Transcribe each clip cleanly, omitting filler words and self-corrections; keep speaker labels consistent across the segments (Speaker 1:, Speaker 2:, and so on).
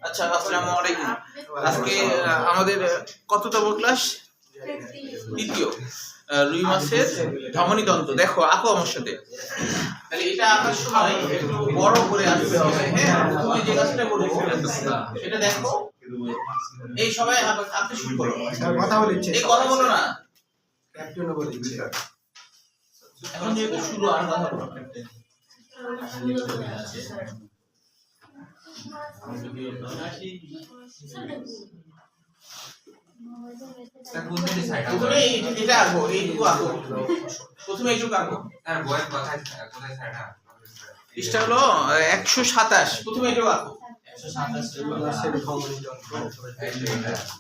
Speaker 1: আচ্ছা, আসসালামু আলাইকুম। আজকে আমাদের কততম ক্লাস? দ্বিতীয়। রুই মাছের ধমনী তন্ত্র। দেখো, আঁকো আমার সাথে। তাহলে এটা আঁকার সময় একটু বড় করে আঁকতে হবে। হ্যাঁ, তুমি যে কাজটা করবে সেটা দেখো। এই সবাই আঁকতে শুরু করো।
Speaker 2: কথা বলছে,
Speaker 1: এই কথা বলো না।
Speaker 2: ক্যাপ্টেনও বলছে।
Speaker 1: এখন যেহেতু শুরু, আর কথা বলো না। প্রথমে এটা আঁকো, এইটুকু আঁকো। প্রথমে এইটুকু আঁকো।
Speaker 3: আর বয়ের কোথায় ছাড়া?
Speaker 1: পৃষ্ঠা হলো 127। প্রথমে এইটুকু আঁকো।
Speaker 2: 127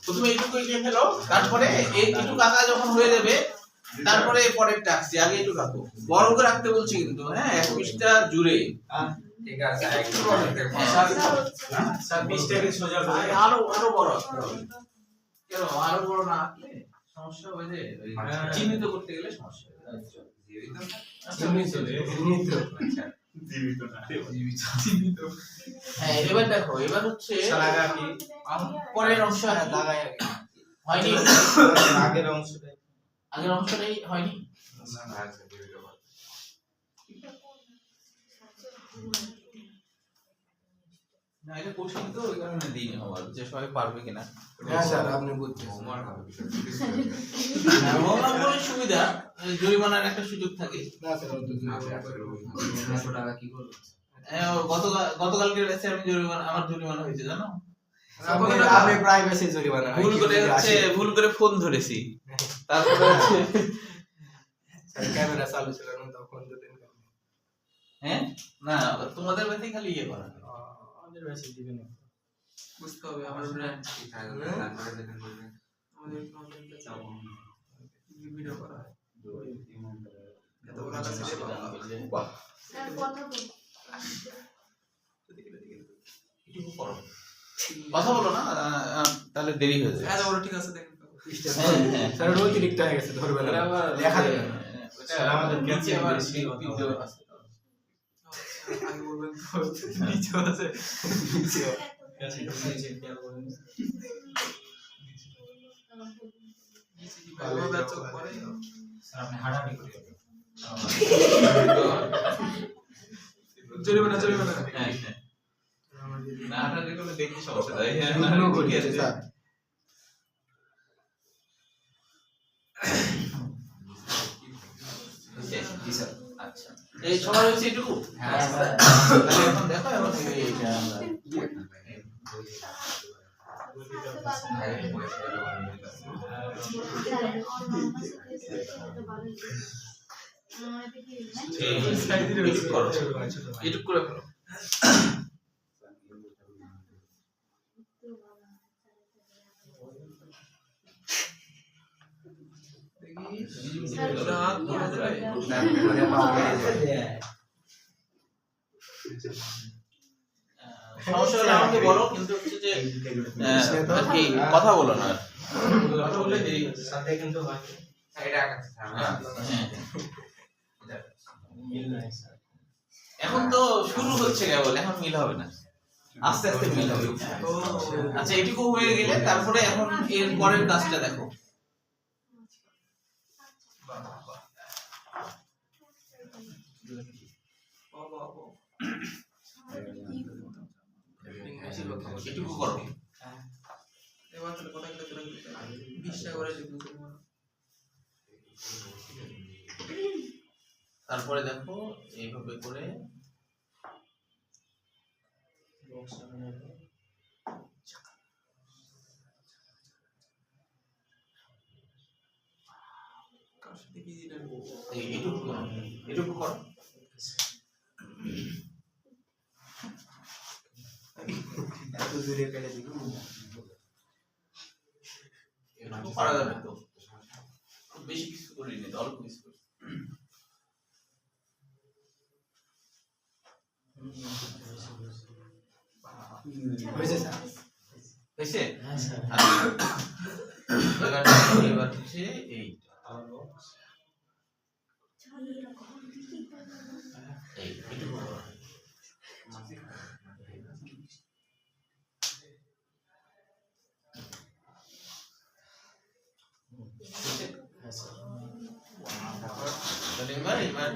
Speaker 1: প্রথমে এইটুকু এঁকে ফেলো, তারপরে এইটুকু আঁকা যখন হয়ে যাবে তারপরে পরেরটা আঁকছি। আগে এইটুকু আঁকো। বড় করে আঁকতে বলছি কিন্তু, হ্যাঁ, 1 পৃষ্ঠা জুড়ে।
Speaker 3: ঠিক আছে, একটু
Speaker 1: স্যার 20টাকে সোজা করে আরো বড় আঁকতে হবে। কেন আরো বড় না আঁকলে সমস্যা হয়ে যায়, চিহ্নিত করতে গেলে সমস্যা হয়। হ্যাঁ, এবার দেখো, এবার হচ্ছে পরের অংশ হয়নি। আগের অংশটাই হয়নি। না, এটা কঠিন তো, ওই কারণে দিইনি আমার, যে সবাই পারবে কিনা।
Speaker 2: হ্যাঁ স্যার, আপনি বুঝছেন।
Speaker 1: হোমওয়ার্ক সুবিধা, জরিমানার একটা সুযোগ থাকে।
Speaker 2: না স্যার, অত টাকা কি করব?
Speaker 1: গতকালকে ব্যাচে আমি আমার জরিমানা হয়েছে, জানো?
Speaker 2: আপনি প্রাইভেসি জরিমানা
Speaker 1: ভুল করে ফোন ধরেছি। তারপরে হচ্ছে
Speaker 2: ক্যামেরা চালু ছিল না, তখন তো দিন।
Speaker 1: হ্যাঁ, না, তোমাদের ব্যাচে খালি ইয়ে করা।
Speaker 2: আমাদের বেশি দিবে না।
Speaker 3: বুঝতে হবে আমার ব্র্যান্ড কি থাকে, তারপরে দেখেন বলবেন আমাদের কন্টেন্টে যাব ভিডিও করা হয় এত বড় কাছে বাহ
Speaker 4: স্যার কথা বল।
Speaker 1: কথা বলো না, তাহলে দেরি হয়ে যাবে।
Speaker 3: এত বড় ঠিক আছে দেখেন
Speaker 2: স্যার অতিরিক্ত হয়ে গেছে, ধরবে না, লেখা যাবে না।
Speaker 1: স্যার আমাদের নিচে আবার ভিডিও আছে।
Speaker 3: আগে বলবেন তো নিচে আছে
Speaker 2: নিচে
Speaker 3: ভালো ব্যাচ করে
Speaker 2: স্যার আপনি হাঁটাহাঁটি করেন।
Speaker 3: জরিমানা
Speaker 1: হ্যাঁ, না হাঁটাহাঁটি করলে দেখি সমস্যা হয়।
Speaker 2: এগুলো করিয়েছে স্যার।
Speaker 1: জি স্যার। আচ্ছা, এই সবার হচ্ছে এটুকু।
Speaker 2: হ্যাঁ স্যার।
Speaker 1: তাহলে এখন দেখো, এখন এইটা আমরা এইটুকু করো, এইটুকু করে ফেলো। সমস্যা হলে আমাকে বলো, কিন্তু হচ্ছে যে আর কি কথা বলো না, কথা বললে দেরি হচ্ছে।
Speaker 2: সাথে কিন্তু হয়
Speaker 3: এটা আকাশ
Speaker 1: হ্যাঁ। এখন তো শুরু হচ্ছে কেবল, এখন মিল হবে না, আস্তে আস্তে মিল হবে। আচ্ছা, এটুকু হয়ে গেলে তারপরে এখন এর পরের কাজটা দেখো। এটুকু করো।
Speaker 3: এবার তাহলে কথা বলতে তোরা 20 টাকা করে লিখুন জরিমানা
Speaker 1: তারপরে দেখো এইভাবে করে
Speaker 3: কার সাথে কি দিলেন
Speaker 1: এইটুকু করো, এটুকু করো।
Speaker 2: এত দূরে ফেলে দিব।
Speaker 1: এটুকু পারা যাবে তো, খুব বেশি কিছু করিনি, অল্প কিছু করি।
Speaker 2: হয়েছে স্যার?
Speaker 1: হয়েছে?
Speaker 2: হ্যাঁ স্যার।
Speaker 1: এবার হচ্ছে এইটা, এইটুকু করো।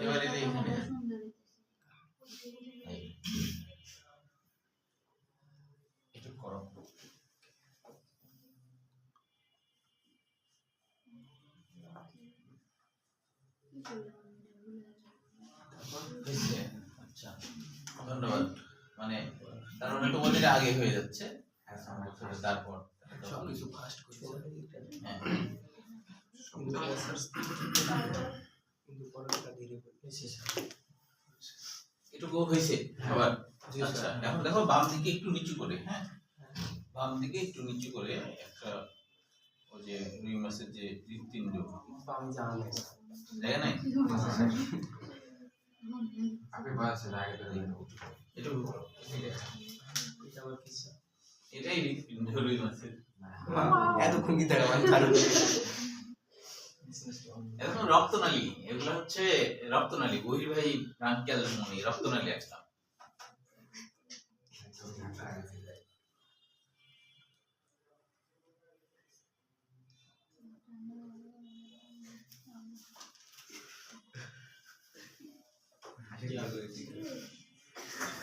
Speaker 1: এবার এলে এখানে একটু করো। আচ্ছা ধন্যবাদ। মানে তার মানে তোমাদের আগে হয়ে যাচ্ছে, তারপর
Speaker 3: সবকিছু ফাস্ট করছে
Speaker 1: হ্যাঁ
Speaker 3: কিন্তু পড়াটা ধীরে করছে।
Speaker 1: এটুকু হয়েছে আবার। আচ্ছা এখন দেখো বাম দিকে একটু নিচু করে, হ্যাঁ বাম দিকে একটু নিচু করে একটা ওই যে রুই মাছের যে হৃৎপিণ্ড
Speaker 3: আমি জানা নাই
Speaker 1: জায়গা নাই
Speaker 4: আপনি বয়সে আগে তো দিন
Speaker 1: এটুকু করো।
Speaker 3: এটা আবার কিছু
Speaker 1: এটাই হৃৎপিণ্ড রুই মাছের।
Speaker 3: এতক্ষণ কি দেখা মানে কারণ
Speaker 1: এখন রক্তনালী, এগুলো হচ্ছে রক্তনালী, বহির্বাহী ব্রাঙ্কিয়াল ধমনী, রক্তনালী একটা।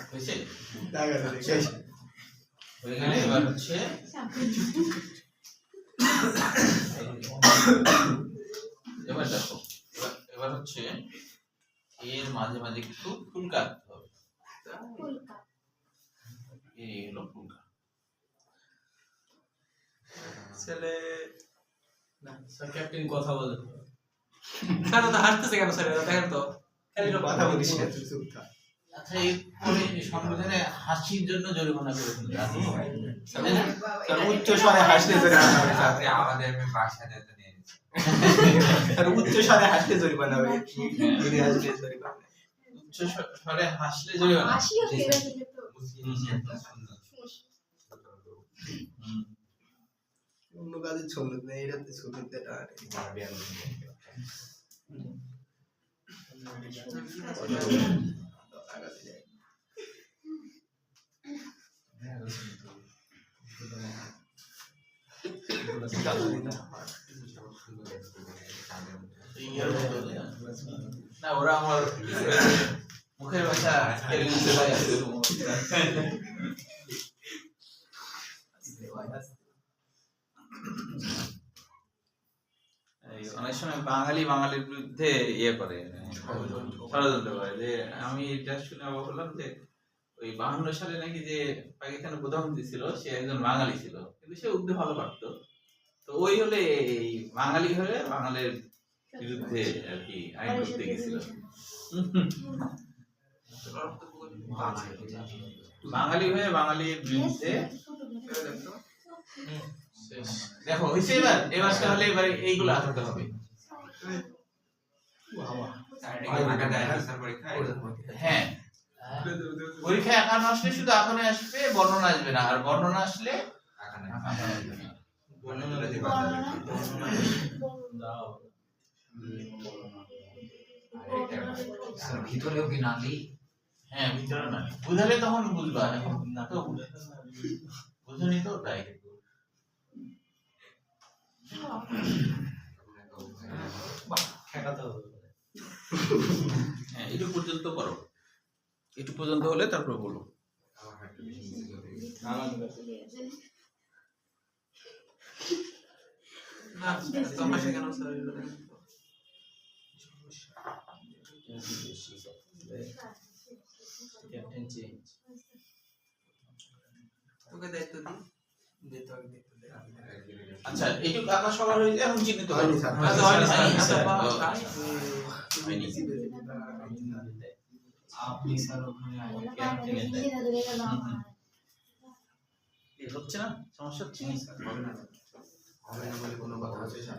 Speaker 1: হয়েছে? হয়ে গেলে এবার হচ্ছে এবার দেখো এবার হচ্ছে এর মাঝে মাঝে একটু ফুল কাটতে হবে। এই হলো ফুল কাট।
Speaker 3: ছেলে
Speaker 2: স্যার ক্যাপ্টেন কথা বলে
Speaker 3: কেন তো হাসতেছে কেন স্যার দেখেন তো খালি কথা বলিস না তুই চুপ থাক।
Speaker 1: আচ্ছা এই পরে সংবিধানে হাসির জন্য জরিমানা করে ফেলবে আছে
Speaker 3: স্যার উচ্চ স্বরে হাসলে জরিমানা হবে স্যার।
Speaker 4: আপনি আমাদের বাসায় যেতে নিয়ে
Speaker 3: স্যার উচ্চ স্বরে হাসলে জরিমানা হবে, ধীরে হাসলে জরিমানা।
Speaker 1: উচ্চ স্বরে হাসলে জরিমানা। হুম।
Speaker 3: অন্য কাজে ছন্দ নেই, এটাতে ছন্দ এটা
Speaker 1: না ওরা আমার মুখের ভাষা কেড়ে নিতে পারে। অনেক সময় বাঙালি বাঙালির বিরুদ্ধে ইয়ে করে, ষড়যন্ত্র করে। যে আমি এটা শুনে অবাক হলাম যে ওই 52 সালে নাকি যে পাকিস্তানের প্রধানমন্ত্রী ছিল সে একজন বাঙালি ছিল, কিন্তু সে উর্দু ভালো পারতো। তো ওই হলে এই বাঙালি হয়ে বাঙালির বিরুদ্ধে আর কি আইন করতে গেছিল। বাঙালি হয়ে বাঙালির বিরুদ্ধে। দেখো হয়েছে এবার এবার তাহলে এবার এইগুলো আঁকতে হবে। হ্যাঁ পরীক্ষায় আঁকানো আসলে শুধু আঁকানো আসবে, বর্ণনা আসবে না। আর বর্ণনা আসলে আঁকানো আসবে না।
Speaker 4: ভিতরেও কি নালি?
Speaker 1: হ্যাঁ ভিতরে না বুঝালে তখন বুঝবা, এখন না তো বুঝনি তো তাই। হ্যাঁ এটু পর্যন্ত করো, এটু পর্যন্ত হলে তারপর বলো।
Speaker 3: না সমস্যা কেন স্যার
Speaker 2: ক্যাপ্টেন চেঞ্জ
Speaker 3: তোকে দায়িত্ব দিই দিতে হবে দিতে দে।
Speaker 1: আচ্ছা এইটুকু আঁকা সবার হয়ে যায়, এখন চিহ্নিত করো।
Speaker 3: হয়নি স্যার।
Speaker 1: আচ্ছা, হয়নি স্যার।
Speaker 3: হয়নি স্যার।
Speaker 2: আপনি স্যার ওখানে ক্যাপ্টেনের
Speaker 1: এই হচ্ছে না, সমস্যা হচ্ছে না।
Speaker 3: হবে না হবে না বলে কোনো কথা আছে স্যার?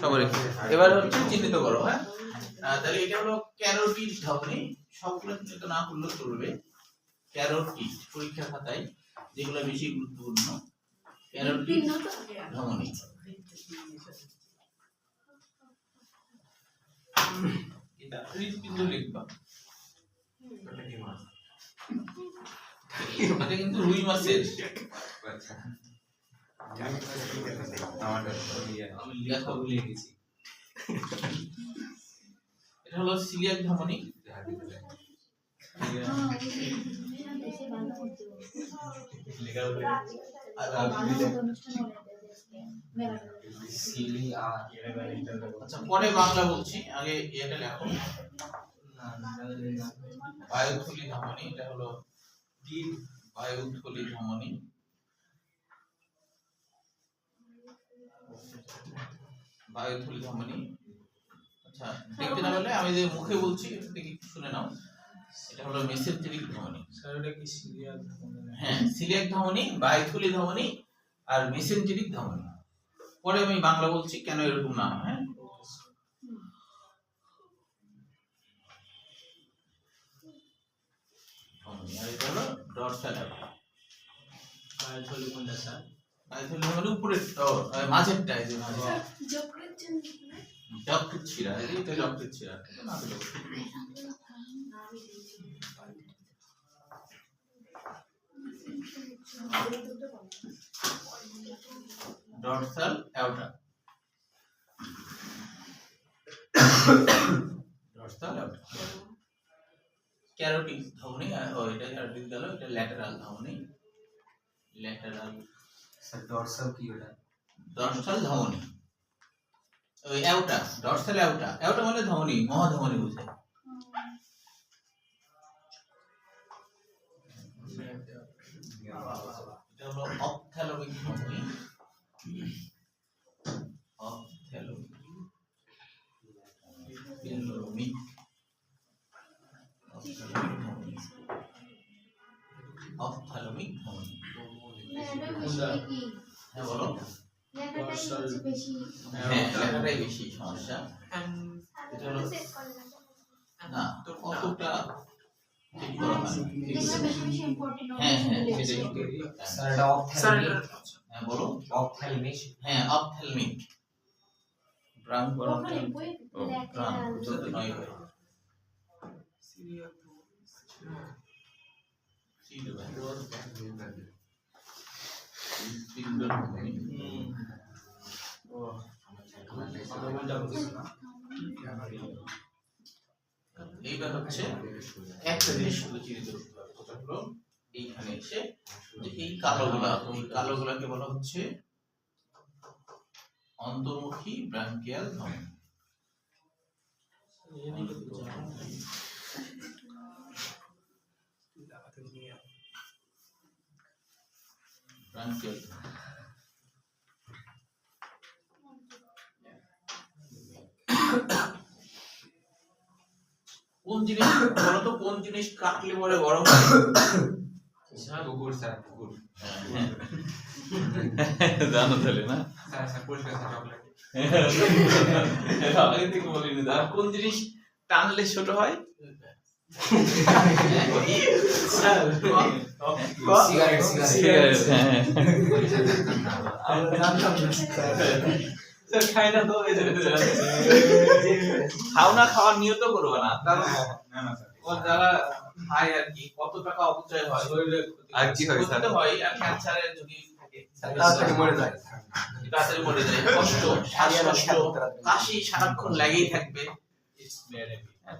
Speaker 1: সবারই এবার হচ্ছে চিহ্নিত করো। হ্যাঁ তাহলে এটা হলো ক্যারোটিড ধমনী। সবগুলো চিহ্নিত না করলেও চলবে। ক্যারোটিড পরীক্ষা খাতায় যেগুলো বেশি গুরুত্বপূর্ণ ক্যারোটিড ধমনী। এটা হৃৎপিণ্ড লিখবা। এটা কিন্তু রুই মাছের
Speaker 4: আচ্ছা
Speaker 3: আমি লেখা ভুলে গেছি।
Speaker 1: এটা হলো সিলিয়াক ধমনী।
Speaker 4: সিলি আর
Speaker 1: আচ্ছা পরে বাংলা বলছি, আগে এটা লেখো। বায়ুথলি ধমনী, এটা হলো বায়ুথলি ধমনী। বায়ুথলি ধমনী। আচ্ছা দেখতে না বলে আমি যে মুখে বলছি এটা থেকে একটু শুনে নাও। এটা হলো মেসেঞ্জেরিক ধমনী।
Speaker 2: স্যার এটা কি সিরিয়াল?
Speaker 1: হ্যাঁ সিলিয়াক ধমনী, বায়ুথলি ধমনী আর মেসেঞ্জেরিক ধমনী। পরে আমি বাংলা বলছি কেন এরকম নাম। হ্যাঁ ধমনী। আর এটা হলো ডরসাল অ্যাভটা।
Speaker 2: বায়োথলি কোনটা স্যার?
Speaker 1: বায়ুথলি ধমনী উপরের মাঝেরটা, এই যে মাঝে যকৃৎ শিরা, এই যে এটা যকৃৎ শিরা, এটা না দিলেও ডরসাল অ্যাভটা। ডরসাল অ্যাভটা। ক্যারোটিড ধমনী, এটা ক্যারোটিড গেল, এটা ল্যাটারাল ধমনী। ল্যাটারাল
Speaker 4: স্যার ডরসাল কি ওটা?
Speaker 1: ডরসাল ধমনী, ওই অ্যাভটা, ডরসাল অ্যাভটা। অ্যাভটা মানে ধমনী, মহাধমনী বোঝায়। এটা হলো অপথ্যালমিক ধমনী। অপথ্যালমিক ধমনী। অপথ্যালমিক ধমনী। হ্যাঁ বলো। হ্যাঁ লেখাটাই বেশি সমস্যা। এটা হলো না অতটা ঠিক করা হয়নি। হ্যাঁ হ্যাঁ সেটাই।
Speaker 4: স্যার এটা অপথ্যালমিক।
Speaker 1: হ্যাঁ বলো।
Speaker 4: অপথ্যালমিক।
Speaker 1: হ্যাঁ অপথ্যালমিক। ব্রাং বরণটা ও ব্রাং যত নয় হয়।
Speaker 3: সিরিয়াল
Speaker 1: এইবার হচ্ছে একটা জিনিস শুধু চিহ্নিত করতে হবে, সেটা হলো এইখানে এসে যে এই কালোগুলাকে বলা হচ্ছে অন্তর্মুখী ব্রাঙ্কিয়াল ধমনী। ব্রাঙ্কিয়াল কোন জিনিস বলতো, কোন জিনিস কাটলে পরে গরম হয়?
Speaker 4: কুকুর স্যার কুকুর।
Speaker 1: জানো তাহলে না?
Speaker 4: স্যার স্যার পরিষ্কার স্যার চকলেট।
Speaker 1: আগে থেকে বলিনি। আর কোন জিনিস টানলে ছোট হয়?
Speaker 4: Cigarette
Speaker 1: cigarette. হ্যাঁ
Speaker 2: আমরা জানতাম না
Speaker 1: স্যার খাই না তো এই জন্য খাও না, খাওয়ার নিয়ত করবে না। কারণ ওর যারা খায় আর কি কত টাকা অপচয় হয়,
Speaker 4: আর কি হয় স্যার?
Speaker 1: হয় আর ক্যান্সারের ঝুঁকি থাকে,
Speaker 2: তাড়াতাড়ি মরে যায়।
Speaker 1: তাড়াতাড়ি মরে যায়, কষ্ট, শ্বাসকষ্ট, কাশি সারাক্ষণ লাগেই থাকবে।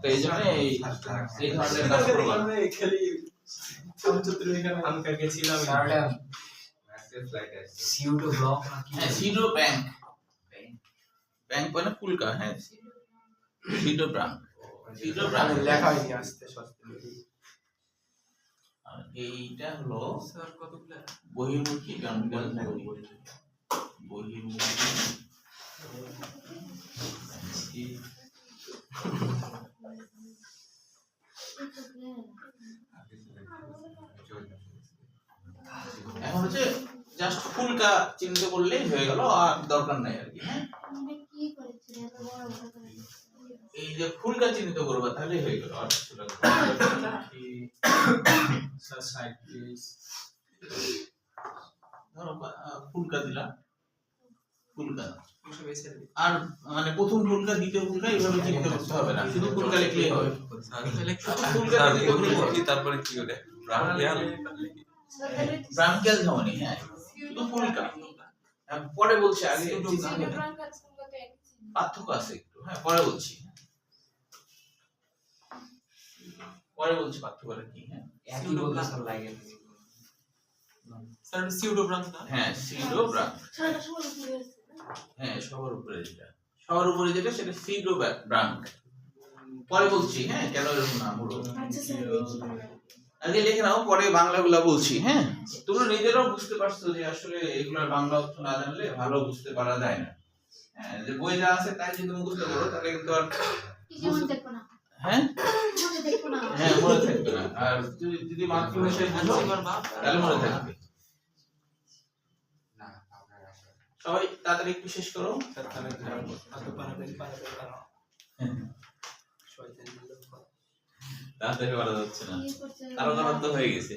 Speaker 1: তো এই জন্য এই ধরনের কাজ করবো না।
Speaker 2: আমি গেছিলাম
Speaker 4: স্যার এটা ম্যাসেজ ফ্লাইট আছে। সিউডো ব্লক নাকি?
Speaker 1: হ্যাঁ সিডো ব্যাংক, ব্যাংক মানে ফুলকা। হ্যাঁ সিডো ব্যাংক, সিডো ব্যাংক
Speaker 2: লেখা হয়নি আসতে সস্তে।
Speaker 1: আর এইটা হলো
Speaker 3: স্যার কতগুলো
Speaker 1: বহির্মুখী ব্রাঙ্কিয়াল ধমনী। বহির্মুখী এখন হচ্ছে জাস্ট ফুলকা চিহ্নিত করলেই হয়ে গেল, আর দরকার নাই আর কি। হ্যাঁ এই যে ফুলকা চিহ্নিত করবা তাহলেই হয়ে গেল, আর কিছু লাগবে না।
Speaker 2: Sir side please.
Speaker 1: ধরো ফুলকা দিলাম, ফুলকা।
Speaker 3: এসব এই ছেড়ে দিই।
Speaker 1: আর মানে প্রথম ফুলকা দ্বিতীয় ফুলকা এইভাবে চিন্তা করতে হবে না, শুধু ফুলকা লিখলেই হবে। শুধু ফুলকা দ্বিতীয় ফুলকা।
Speaker 4: তারপরে কি করে ব্রাহ্মণ
Speaker 1: ব্রাঙ্কিয়াল ধমনী, হ্যাঁ শুধু ফুলকা। পরে বলছি, আগে পার্থক্য আছে একটু, হ্যাঁ পরে বলছি, পরে বলছি পার্থক্যটা কি। হ্যাঁ
Speaker 4: একই বলতে সব লাগে
Speaker 3: স্যার সিউডো ব্রাঞ্চ না?
Speaker 1: হ্যাঁ সিডো ব্রাঙ্ক, হ্যাঁ সবার উপরে যেটা, সবার উপরে যেটা সেটা সিডো ব্রাঙ্ক। পরে বলছি হ্যাঁ কেন এরকম নাম হলো, আগে লিখে নাও, পরে বাংলাগুলা বলছি। হ্যাঁ তোমরা নিজেরাও বুঝতে পারছো যে আসলে এগুলোর বাংলা অর্থ না জানলে ভালো বুঝতে পারা যায় না। হ্যাঁ যে বই যা আছে তাই যদি মুখস্থ করো তাহলে কিন্তু আর হ্যাঁ হ্যাঁ মনে থাকবে না। আর যদি মাতৃভাষায় বুঝো তাহলে মনে থাকবে।
Speaker 4: না আপনার আসলে
Speaker 1: সবাই তাড়াতাড়ি একটু শেষ করো। তাড়াতাড়ি করা যাচ্ছে না, কারো কারো তো হয়ে গেছে।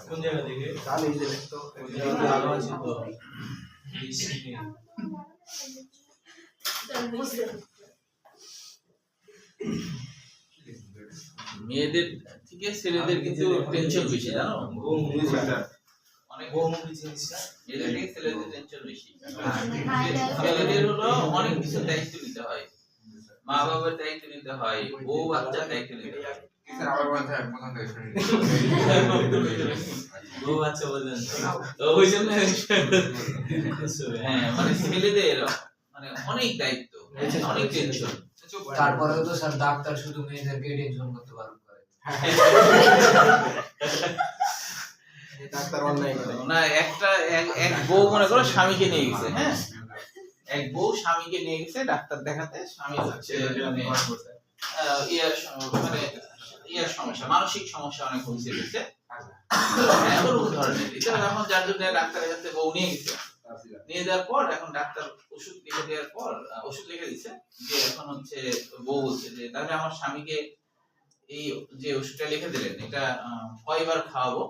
Speaker 2: কোন জায়গা থেকে কালে এই যে দেখতো আলো আছে তো
Speaker 1: মেয়েদের থেকে ছেলেদের কিন্তু টেনশন বেশি, জানো অনেক মেয়েদের থেকে ছেলেদের টেনশন বেশি। ছেলেদের হলো অনেক কিছু দায়িত্ব নিতে হয়, মা বাবার দায়িত্ব নিতে হয়, বউ বাচ্চার দায়িত্ব নিতে হয়।
Speaker 4: স্যার আবার বলতে হয় প্রথম থেকে শুনি
Speaker 1: বউ বাচ্চা বলেন তো ওই জন্য হ্যাঁ মানে ছেলেদের মানে অনেক দায়িত্ব, অনেক টেনশন।
Speaker 5: তারপরেও তো স্যার ডাক্তার শুধু মেয়েদেরকে টেনশন করতে পারবে
Speaker 2: ডাক্তার অনলাইন করে
Speaker 1: না একটা এক বউ মনে করো স্বামীকে নিয়ে গেছে, হ্যাঁ এক বউ স্বামীকে নিয়ে গেছে ডাক্তার দেখাতে। স্বামী হচ্ছে মানে ইয়ার সমস্যা, মানসিক সমস্যা অনেক হয়েছে গেছে, ওরকম ধরনের। এটা এখন যার জন্য ডাক্তারের কাছে বউ নিয়ে গেছে, নিয়ে যাওয়ার পর এখন ডাক্তার ওষুধ লিখে দেওয়ার পর ওষুধ লিখে দিচ্ছে যে এখন হচ্ছে বউ বলছে যে তাহলে আমার স্বামীকে এই যে ওষুধটা লিখে দিলেন এটা কয়বার খাওয়াবো?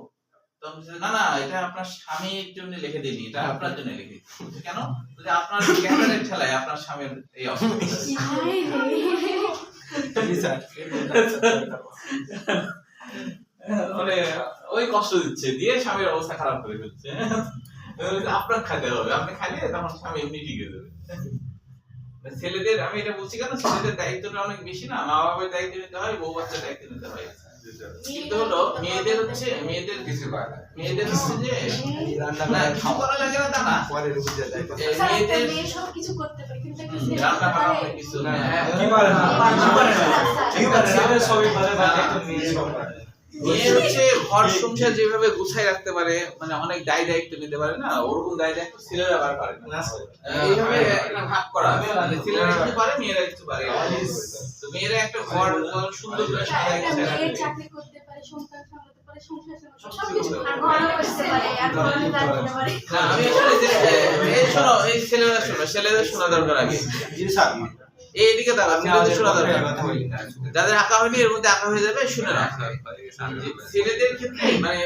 Speaker 1: তখন বলছে না না এটা আপনার স্বামীর জন্য লিখে দিইনি, এটা আপনার জন্য লিখে দিচ্ছি। কেন? যে আপনার ক্যান্সারের ঠেলায় আপনার স্বামীর এই অবস্থা। মানে ওই কষ্ট দিচ্ছে, দিয়ে স্বামীর অবস্থা খারাপ করে ফেলছে। আপনার খেতে হবে, আপনি খাইলে তখন স্বামী এমনি টিকে যাবে। ছেলেদের আমি এটা বলছি কেন, ছেলেদের দায়িত্বটা অনেক বেশি না, মা বাবার দায়িত্ব নিতে হয়, বউ বাচ্চার দায়িত্ব নিতে হয়। কিন্তু হলো মেয়েদের হচ্ছে মেয়েদের
Speaker 4: কিছু করে না
Speaker 1: মেয়েদের হচ্ছে যে না কিছু করা লাগে না তা না,
Speaker 2: পরে বুঝে যায়
Speaker 1: মেয়েদের
Speaker 6: সব কিছু করতে পারে কিন্তু একটা
Speaker 1: রান্না করা অনেক কিছু না।
Speaker 2: কি পারে না কি পারে না কি পারে না সবই পারে বাট একটু মেয়ে সব পারে।
Speaker 1: মেয়ে হচ্ছে ঘর সংসার যেভাবে গুছাই রাখতে পারে, মানে অনেক দায় দায়িত্ব নিতে পারে না, ওরকম দায় দায়িত্ব ছেলেরা আবার পারে না। এইভাবে একটা ভাগ করা, মানে ছেলেরা কিছু পারে মেয়েরা কিছু পারে। তো মেয়েরা একটা ঘর সুন্দর করে সাজায়
Speaker 6: একটা
Speaker 1: গুছায়
Speaker 6: মেয়ে
Speaker 1: রাখে।
Speaker 6: চাকরি করতে পারে, সংসার সামলাতে পারে, সংসার সামলাতে সবকিছু আর ঘরে বসতে পারে আর ঘরে রাখতে পারে।
Speaker 1: না আমি আসলে যে এই শোনো, এই ছেলেরা শোনো, ছেলেদের শোনা দরকার আগে।
Speaker 2: জি স্যার
Speaker 1: এইদিকে দাঁড়া, ছেলেদের শোনা দরকার। যাদের আঁকা হয়নি এর মধ্যে আঁকা হয়ে যাবে, শুনে না। ছেলেদের ক্ষেত্রে মানে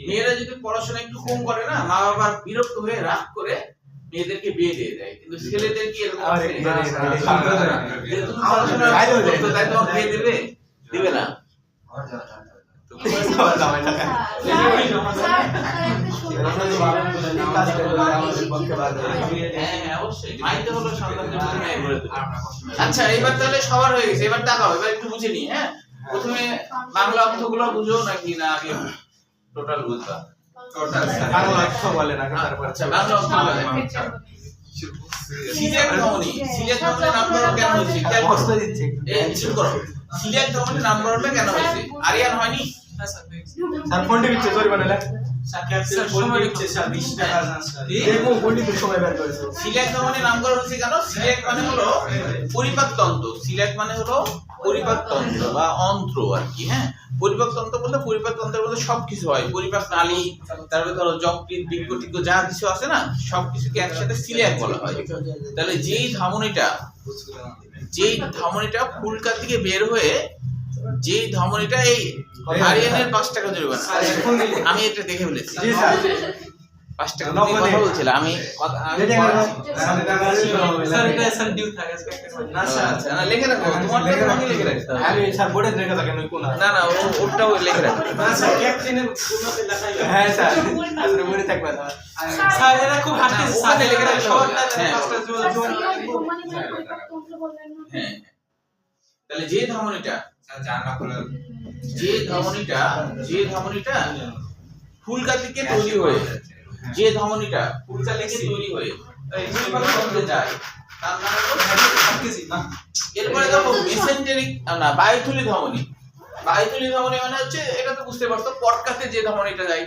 Speaker 1: মেয়েরা যদি পড়াশোনা একটু কম করে না, মা বাবা বিরক্ত হয়ে রাগ করে মেয়েদেরকে বিয়ে দিয়ে দেয়। কিন্তু ছেলেদের কি এরকম আছে? যে তুমি পড়াশোনা করছো, তাই তোমাকে বিয়ে দিবে? দিবে না। হ্যাঁ অবশ্যই মাই তো হলো সন্তানদের প্রতি ন্যায় গড়ে তোলা। আচ্ছা এবার তাহলে সবার হয়ে গেছে, এবার তাকাও, এবার একটু বুঝে নি। হ্যাঁ প্রথমে বাংলা অর্থগুলো বুঝো নাকি না আগে টোটাল বুঝবা?
Speaker 2: বাংলা অর্থ বলে না তারপর
Speaker 1: আচ্ছা বাংলা অর্থ বলে। সিলেট ধমনী, সিলেট ধমনীর নামকরণ কেন হয়েছে? খেয়াল করো।
Speaker 2: কষ্ট দিচ্ছে
Speaker 1: এই ঠিক করো, সিলেট ধমনীর নামকরণটা কেন হয়েছে? আরিয়ান হয়নি?
Speaker 2: স্যার ফোনটি বিচ্ছে জরি বানালে স্যার সময় দিচ্ছে স্যার 20 টাকা দেখো কোনটি সময় বের করেছো।
Speaker 1: সিলেট ধমনীর নামকরণ হয়েছে কেন? সিলেট মানে হলো পরিপাক তন্ত্র, সিলেট মানে হলো পরিপাকতন্ত্র বা অন্ত্র আর কি। হ্যাঁ, পরিপাকতন্ত্র বলতে পরিপাকতন্ত্রের মধ্যে সবকিছু হয়, পরিপাক নালী, তারপরে ধরো যকৃৎ, বৃক্ক টিক্ক যা কিছু আছে না, সবকিছুকে একসাথে সিলিয়াক বলা হয়। তাহলে যেই ধমনীটা ফুলকা থেকে বের হয়ে, যেই ধমনীটা এই আরিয়ানের 5 টাকা জরিমানা, আমি এটা দেখে ফেলেছি।
Speaker 2: জি স্যার
Speaker 1: 5 টাকা দিয়ে কথা বলছিলাম আমি
Speaker 3: স্যার এটা স্যার ডিউ থাকে আজকে একটা করে।
Speaker 2: না স্যার
Speaker 1: আচ্ছা, না লিখে রাখো, তোমার আমি লিখে রাখতে হবে।
Speaker 2: আমি স্যার বোর্ডে রেখে থাকেন ওই কোনা
Speaker 1: না না, ওটাও লিখে রাখো।
Speaker 2: না স্যার ক্যাপ্টেনের কোনাতে লেখাই হ্যাঁ স্যার আসলে বোর্ডে থাকবে স্যার
Speaker 3: স্যার এরা খুব হাঁটতেছে স্যার,
Speaker 1: ওখানে লিখে রাখো।
Speaker 3: সবারটা
Speaker 1: হ্যাঁ।
Speaker 3: 5টা জোর জোর
Speaker 1: হ্যাঁ, তাহলে যে ধমনীটা
Speaker 4: জানা খোলা
Speaker 1: ফুলকা থেকে তৈরি হয়ে, যে ধমনীটা ফুলকা থেকে তৈরি হয়ে এই পরিপাকতন্ত্রে যায়, তার নাম হলো
Speaker 3: হাঁটতেছি না।
Speaker 1: এরপরে দেখো মেসেঞ্জারিক না বায়ুথলি ধমনী। বায়ুথলি ধমনী মানে হচ্ছে, এটা তো বুঝতে পারছো, পটকাতে যে ধমনীটা যায়।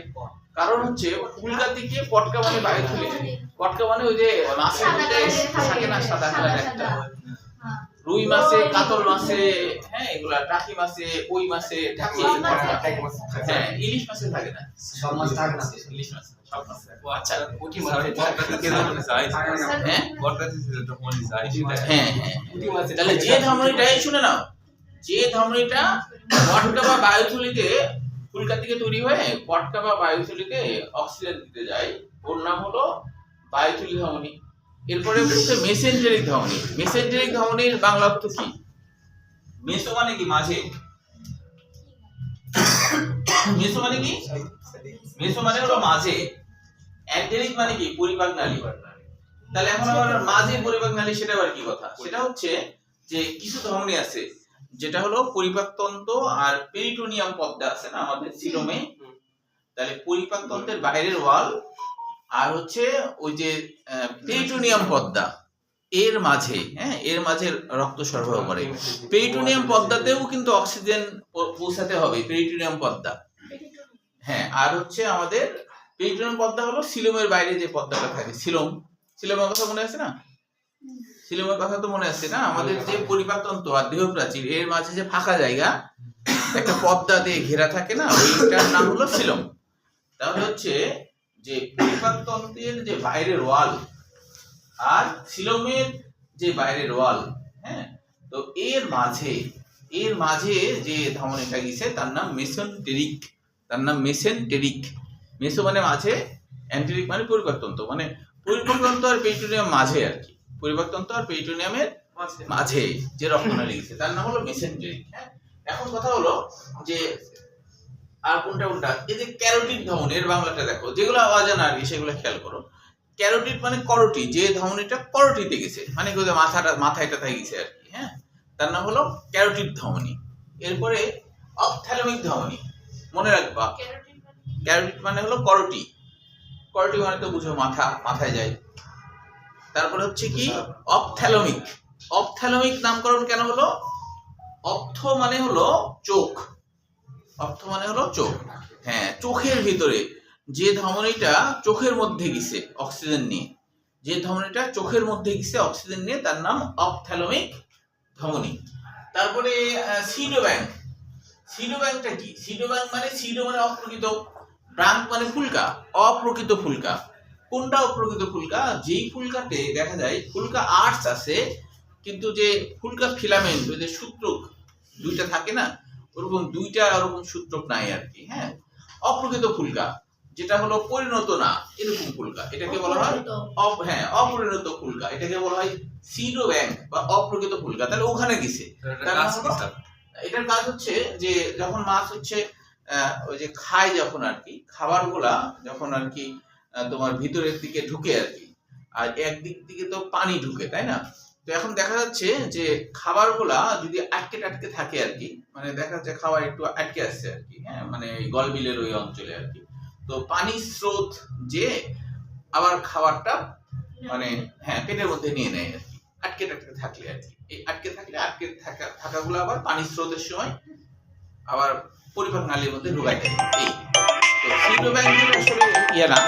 Speaker 1: কারণ হচ্ছে ফুলকা থেকে পটকা মানে বায়ুথলি, পটকা মানে ওই যে মাছের মধ্যে থাকে না সাদা কালার একটা, রুই মাছে, কাতল মাছে, হ্যাঁ এগুলা, টাকি মাছে, কই মাছে থাকে। হ্যাঁ, ইলিশ মাছে থাকে না,
Speaker 5: সব মাছ থাকে না।
Speaker 1: ইলিশ মাছ সব মাছে থাকে। ও আচ্ছা,
Speaker 2: পুঁটি মাছে
Speaker 1: হ্যাঁ হ্যাঁ হ্যাঁ। তাহলে যে ধমনীটাই শুনে নাও, যে ধমনীটা পটকা বা বায়ুথলিতে ফুলকা থেকে তৈরি হয়ে পটকা বা বায়ুথলিতে অক্সিজেন দিতে যায়, ওর নাম হলো বায়ুথলি ধমনী। এরপরে হচ্ছে মেসেঞ্জারিক ধমনী। মেসেঞ্জারিক ধমনীর বাংলা অর্থ কি? মেসো মানে কি মাঝে, মেসো মানে কি, মেসো মানে হলো মাঝে, অ্যান্টেরিক মানে কি পরিপাক নালী। তাহলে এখন আবার মাঝে পরিপাক নালী, সেটা আবার কি কথা? সেটা হচ্ছে যে কিছু ধমনী আছে যেটা হলো পরিপাকতন্ত্র আর পেরিটোনিয়াম পর্দা আছে না আমাদের সিলোমে, তাহলে পরিপাকতন্ত্রের বাইরের ওয়াল আর হচ্ছে ওই যে পেরিটোনিয়াম পর্দা, এর মাঝে, হ্যাঁ এর মাঝে রক্ত সরবরাহ করে। পেরিটোনিয়াম পর্দাতেও কিন্তু অক্সিজেন পৌঁছাতে হবে, পেরিটোনিয়াম পর্দা। হ্যাঁ, আর হচ্ছে আমাদের পেরিটোনিয়াম পর্দা হলো সিলোমের বাইরে যে পর্দাটা থাকে, সিলোমের কথা মনে আছে না? সিলোমের কথা তো মনে আছে না? আমাদের যে পরিপাকতন্ত্র আর দেহপ্রাচীর, এর মাঝে যে ফাঁকা জায়গা একটা পর্দা দিয়ে ঘেরা থাকে না, ওইটার নাম হলো সিলোম। তাহলে হচ্ছে যে পরিপাকতন্ত্রের যে বাইরের ওয়াল আর সিলোমের যে বাইরের ওয়াল, হ্যাঁ, তো এর মাঝে যে ধমনীটা গেছে তার নাম মেসেন্টেরিক, তার নাম মেসেন্টেরিক। মেসো মানে মাঝে, অ্যান্টেরিক মানে পরিপাকতন্ত্র, মানে পরিপাকতন্ত্র আর পেরিটোনিয়াম মাঝে আর কি, পরিপাকতন্ত্র আর পেরিটোনিয়ামের মাঝে যে রক্তনালী গেছে তার নাম হলো মেসেন্টেরিক। হ্যাঁ, এখন কথা হলো যে আর কোনটা, এই যে ক্যারোটিড ধমনী, এর বাংলাটা দেখো, যেগুলো অজানা আর কি সেগুলো খেয়াল করো। ক্যারোটিড মানে করটি, যে ধমনীটা করটিতে গেছে, মানে মাথায় গেছে আর কি, হ্যাঁ, তার নাম হলো ক্যারোটিড ধমনী। এরপরে অপথ্যালমিক ধমনী, মনে রাখবা, ক্যারোটিড মানে হলো করটি মানে তো বুঝো মাথায় যায়। তারপরে হচ্ছে কি অপথ্যালমিক নামকরণ কেন হলো? অপথ মানে হলো চোখ, হ্যাঁ, চোখের ভিতরে যে ধমনীটা চোখের মধ্যে গেছে অক্সিজেন নিয়ে, তার নাম অপথ্যালমিক ধমনী। তারপরে সিডোব্যাংকটা কি? সিডোব্যাংক মানে অপ্রকৃত, ব্রাঙ্ক মানে ফুলকা, অপ্রকৃত ফুলকা। কোনটা অপ্রকৃত ফুলকা? যেই ফুলকাতে দেখা যায় ফুলকা আর্টস আছে কিন্তু যে ফুলকা ফিলামেন্ট, ওই যে সূত্রক দুইটা থাকে না, ওরকম দুইটা ওরকম সূত্রক নাই আর কি। হ্যাঁ, অপ্রকৃত ফুলকা যেটা হলো পরিণত না এরকম ফুলকা, এটাকে বলা হয় অপরিণত ফুলকা, এটাকে বলা হয় সিডোব্যাংক বা অপ্রকৃত ফুলকা। তাহলে ওখানে গেছে, এটার কাজ হচ্ছে যে যখন মাছ হচ্ছে ওই যে খায়, যখন আর কি খাবারগুলা যখন আর কি তোমার ভিতরের দিকে ঢুকে আর কি, আর একদিক থেকে তো পানি ঢুকে, তাই না? তো এখন দেখা যাচ্ছে যে খাবারগুলা যদি আটকে থাকে আর কি, মানে দেখা যাচ্ছে খাবার একটু আটকে আসছে আর কি, হ্যাঁ, মানে গলবিলের ওই অঞ্চলে আর কি, তো পানি স্রোত যে আবার খাবারটা মানে হ্যাঁ পেটের মধ্যে নিয়ে নেয় আর কি, আটকে থাকলে আর কি, এই আটকে থাকাগুলো আবার পানি স্রোতের সময় আবার পরিপাক নালীর মধ্যে ঢুকাই দেয়। এই তো সিডোব্যাংক আসলে ইয়া না,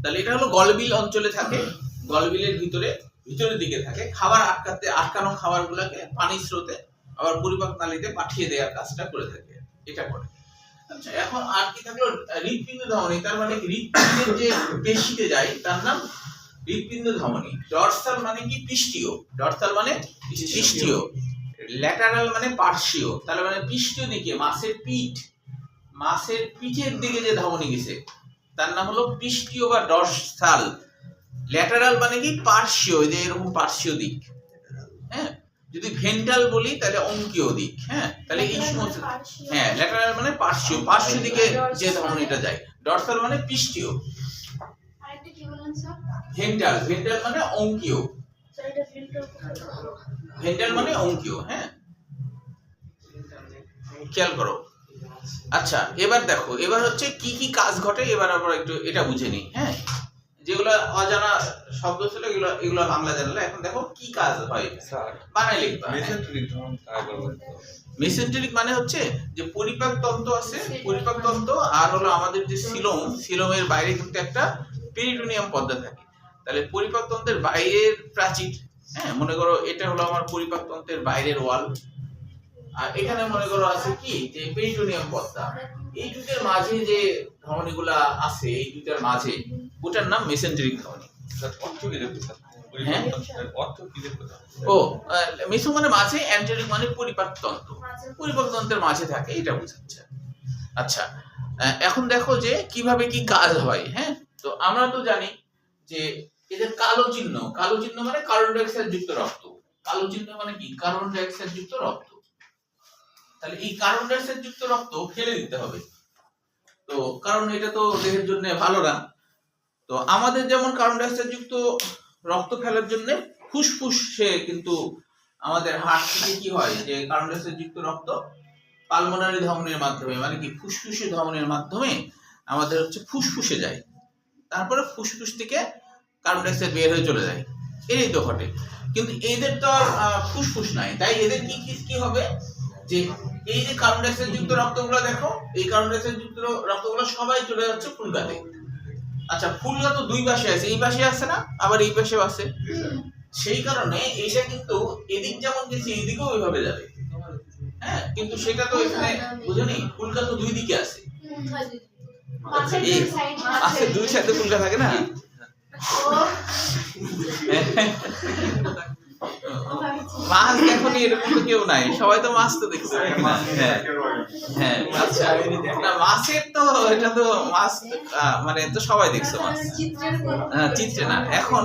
Speaker 1: তাহলে এটা এটা হলো গলবিল অঞ্চলে থাকে, গলবিলের ভিতরের দিকে থাকে, খাবার আটকানো খাবারগুলোকে পানির স্রোতে আবার পরিপাক নালীতে পাঠিয়ে দেওয়ার কাজটা করে থাকে, এটা করে। আচ্ছা, এখন আর কি থাকলো হৃৎপিণ্ড ধমনী, তার মানে হৃৎপিণ্ডের যে পেশিতে যায় তার নাম হৃৎপিণ্ড ধমনী। ডর্সাল মানে কি পৃষ্ঠীয়, ডর্সাল মানে পৃষ্ঠীয়, ল্যাটারাল মানে পার্শ্বীয়, তাহলে মানে পৃষ্ঠীয় দিকে মাছের পিঠের দিকে যে ধমনী গেছে তার নাম হলো পৃষ্ঠীয় বা ডর্সাল। ল্যাটারাল মানে কি পার্শ্বীয়, যে এরকম পার্শ্বীয় দিক। হ্যাঁ, যদি ভেন্ট্রাল বলি তাহলে অঙ্কীয় দিক। হ্যাঁ, তাহলে এই সমস্ত, হ্যাঁ ল্যাটারাল মানে পার্শ্ব দিকে যে ধমনীটা যায়, ডর্সাল মানে পৃষ্ঠীয়,
Speaker 6: আরেকটা কি বলেন স্যার?
Speaker 1: ভেন্ট্রাল মানে অঙ্কীয়,
Speaker 6: স্যার এটা ফিল্টার
Speaker 1: ভেন্ট্রাল মানে অঙ্কীয়। হ্যাঁ, খেয়াল করো। আচ্ছা, এবার দেখো, এবার হচ্ছে কি কি কাজ ঘটে, এবার আমরা একটু এটা বুঝে নিই। হ্যাঁ, যেগুলো অজানা শব্দ ছিল এগুলো বাংলা জানলে, এখন দেখো কি কাজ হয় বানাই লিখবা। মেসেন্টেরিক মানে হচ্ছে যে পরিপাক তন্ত্র আছে, পরিপাক তন্ত্র আর হলো আমাদের যে সিলোমের বাইরে কিন্তু একটা পেরিটোনিয়াম পর্দা থাকে। তাহলে পরিপাক তন্ত্রের বাইরের প্রাচীর, হ্যাঁ মনে করো এটা হলো আমার পরিপাক তন্ত্রের বাইরের ওয়াল, আর এখানে মনে করো আছে কি যে পেরিটোনিয়াম পর্দা। এই দুটোর মাঝে যে ধমনীগুলা আছে, এই দুটার মাঝে, ওটার নাম মেসেন্টেরিক ধমনী। হ্যাঁ, ও মেসো মানে মাঝে, অ্যান্টেরিক মানে পরিপাক তন্ত্র, পরিপাক তন্ত্রের মাঝে থাকে, এটা বোঝাচ্ছে। আচ্ছা, এখন দেখো যে কিভাবে কি কাজ হয়। হ্যাঁ, তো আমরা তো জানি যে এদের কালো চিহ্ন মানে কার্বন ডাই অক্সাইড যুক্ত রক্ত। কালো চিহ্ন মানে কি? কার্বন ডাই অক্সাইড যুক্ত রক্ত। তাহলে এই কার্বন ডাই অক্সাইড যুক্ত রক্ত ফেলে দিতে হবে, তো কারণ এটা তো দেহের জন্য ভালো না। তো আমাদের যেমন কার্বন ডাই অক্সাইড যুক্ত রক্ত ফেলার জন্য ফুসফুসে কিন্তু আমাদের হার্ট থেকে কি হয় যে কার্বন ডাই অক্সাইড যুক্ত রক্ত পালমোনারি ধমনীর মাধ্যমে, মানে কি ফুসফুসে ধমনীর মাধ্যমে আমাদের হচ্ছে ফুসফুসে যায়, তারপরে ফুসফুস থেকে কার্বন ডাই অক্সাইড বের হয়ে চলে যায়, এই তো ঘটে। কিন্তু এদের তো আর ফুসফুস নাই, তাই এদের কি হবে যে এই যে কার্বন ডাই অক্সাইড যুক্ত রক্তগুলো দেখো, এই কার্বন ডাই অক্সাইড যুক্ত রক্তগুলো সবাই চলে যাচ্ছে ফুলকাতে। আচ্ছা, ফুলকা তো দুই পাশে আছে, এই পাশে আছে না, আবার এই পাশেও আছে, সেই কারণে এইটা কিন্তু এদিক যেমন গেছে এইদিকেও ওইভাবে যাবে। হ্যাঁ, কিন্তু সেটা তো এখানে বুঝুনি, ফুলকা তো দুই দিকে আছে, আছে দুই সাথে ফুলকা থাকে না। মাছ দেখো নি এরকম তো কেউ নাই, সবাই তো মাছ তো দেখছে। হ্যাঁ, আচ্ছা, না মাছের তো এটা তো মাছ মানে তো সবাই দেখছো মাছ, চিত্রে না এখন।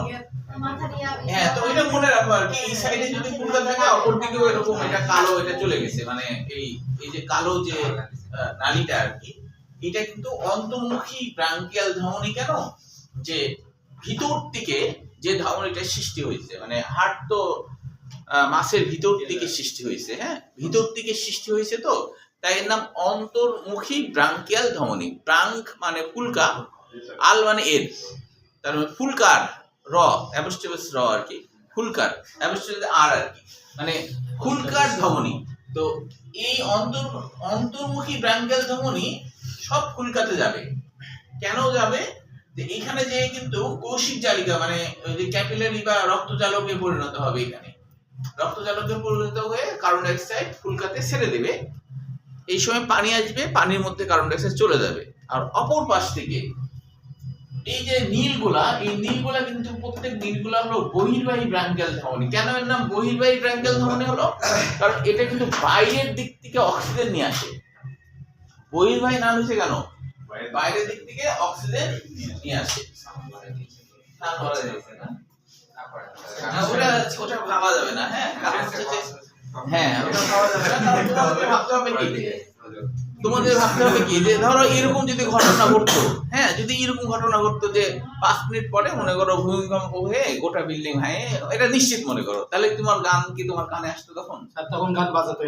Speaker 1: হ্যাঁ, তো এটা মনে রাখো আর কি, এই সাইডে যদি ফুলকা থাকে অপর দিকেও এরকম এটা কালো, এটা চলে গেছে, মানে এই যে কালো যে নালীটা আর কি, এটা কিন্তু অন্তর্মুখী ব্রাঙ্কিয়াল ধমনী। কেন? যে ভিতর থেকে যে ধমনীটা সৃষ্টি হয়েছে, মানে হার্ট তো মাছের ভিতর থেকে সৃষ্টি হয়েছে। হ্যাঁ, ভিতর থেকে সৃষ্টি হয়েছে, তো তাই এর নাম অন্তর্মুখী ব্রাঙ্কিয়াল ধমনী। ব্রাঙ্ক মানে ফুলকা, আল মানে এর, তার মানে ফুলকার র অ্যাপোস্ট্রোফাস র আর কি, ফুলকার অ্যাপোস্ট্রোফাস আর আর কি, মানে ফুলকার ধমনী। তো এই অন্তর্মুখী ব্রাঙ্কিয়াল ধমনী সব ফুলকাতে যাবে। কেন যাবে? যে এখানে যে কিন্তু কৌশিক জালিকা মানে ওই যে ক্যাপিলারি বা রক্তজালকে পরিণত হবে, এখানে রক্তজালকে পরিণত হয়ে কার্বন ডাই অক্সাইড ফুলকাতে ছেড়ে দেবে। এই সময় পানি আসবে, পানির মধ্যে কার্বন ডাই অক্সাইড চলে যাবে। আর অপর পাশ থেকে এই যে নীলগুলা, এই নীলগুলা কিন্তু প্রত্যেক নীলগুলা হলো বহির্বাহী ব্রাঙ্কিয়াল ধমনী। কেন এর নাম বহির্বাহী ব্রাঙ্কিয়াল ধমনী হলো? কারণ এটা কিন্তু বাইরের দিক থেকে অক্সিজেন নিয়ে আসে। বহির্বাহী নাম হচ্ছে কেন? বাইরের দিক থেকে অক্সিজেন নিয়ে আসে। ওটা ভাবা যাবে না। হ্যাঁ, কারণ হচ্ছে যে ওটা ভাবা যাবে না, কারণ তোমাদের ভাবতে হবে কি, যে ধরো এরকম যদি ঘটনা ঘটতো, হ্যাঁ যদি এরকম ঘটনা ঘটতো যে 5 মিনিট পরে মনে করো ভূমিকম্প হয়ে গোটা বিল্ডিং ভেঙে, এটা নিশ্চিত মনে করো, তাহলে তোমার গান কি তোমার কানে আসতো তখন?
Speaker 2: তখন গান বাজাতো